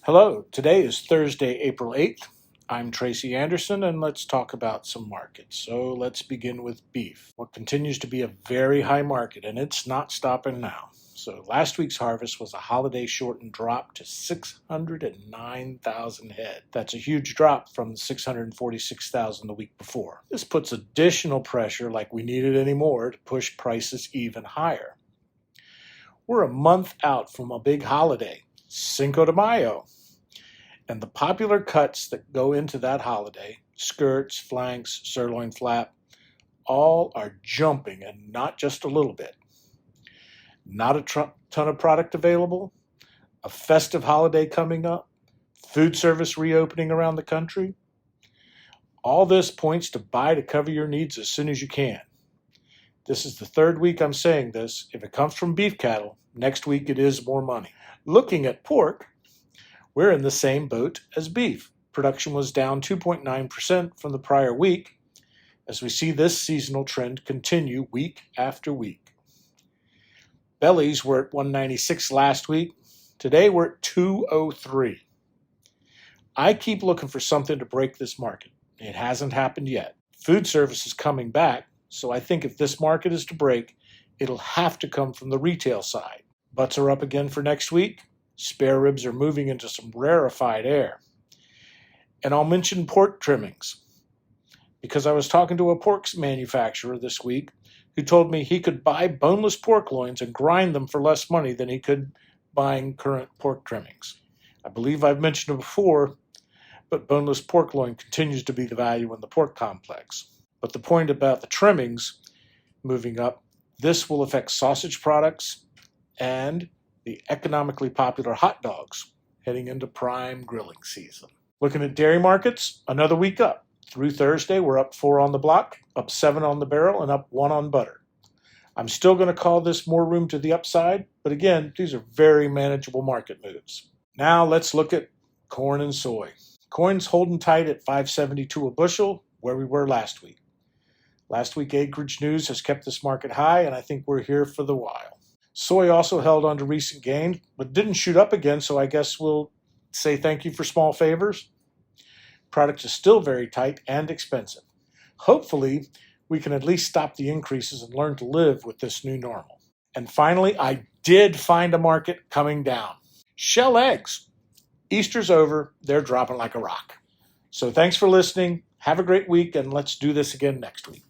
Hello, today is Thursday, April 8th. I'm Tracy Anderson, and let's talk about some markets. So let's begin with beef. What continues to be a very high market, and it's not stopping now. So last week's harvest was a holiday shortened drop to 609,000 head. That's a huge drop from the 646,000 the week before. This puts additional pressure, like we needed anymore, to push prices even higher. We're a month out from a big holiday, Cinco de Mayo. And the popular cuts that go into that holiday, skirts, flanks, sirloin flap, all are jumping, and not just a little bit. Not a ton of product available, a festive holiday coming up, food service reopening around the country. All this points to buy to cover your needs as soon as you can. This is the third week I'm saying this. If it comes from beef cattle, next week it is more money. Looking at pork, we're in the same boat as beef. Production was down 2.9% from the prior week, as we see this seasonal trend continue week after week. Bellies were at 196 last week. Today we're at 203. I keep looking for something to break this market. It hasn't happened yet. Food service is coming back, so I think if this market is to break, it'll have to come from the retail side. Butts are up again for next week. Spare ribs are moving into some rarefied air. And I'll mention pork trimmings, because I was talking to a pork manufacturer this week who told me he could buy boneless pork loins and grind them for less money than he could buying current pork trimmings. I believe I've mentioned it before, but boneless pork loin continues to be the value in the pork complex. But the point about the trimmings moving up, this will affect sausage products and the economically popular hot dogs heading into prime grilling season. Looking at dairy markets, another week up. Through Thursday, we're up 4 on the block, up 7 on the barrel, and up 1 on butter. I'm still going to call this more room to the upside, but again, these are very manageable market moves. Now let's look at corn and soy. Corn's holding tight at $5.72 a bushel, where we were last week. Last week, acreage news has kept this market high, and I think we're here for the while. Soy also held on to recent gains, but didn't shoot up again, so I guess we'll say thank you for small favors. Product is still very tight and expensive. Hopefully, we can at least stop the increases and learn to live with this new normal. And finally, I did find a market coming down. Shell eggs. Easter's over. They're dropping like a rock. So thanks for listening. Have a great week, and let's do this again next week.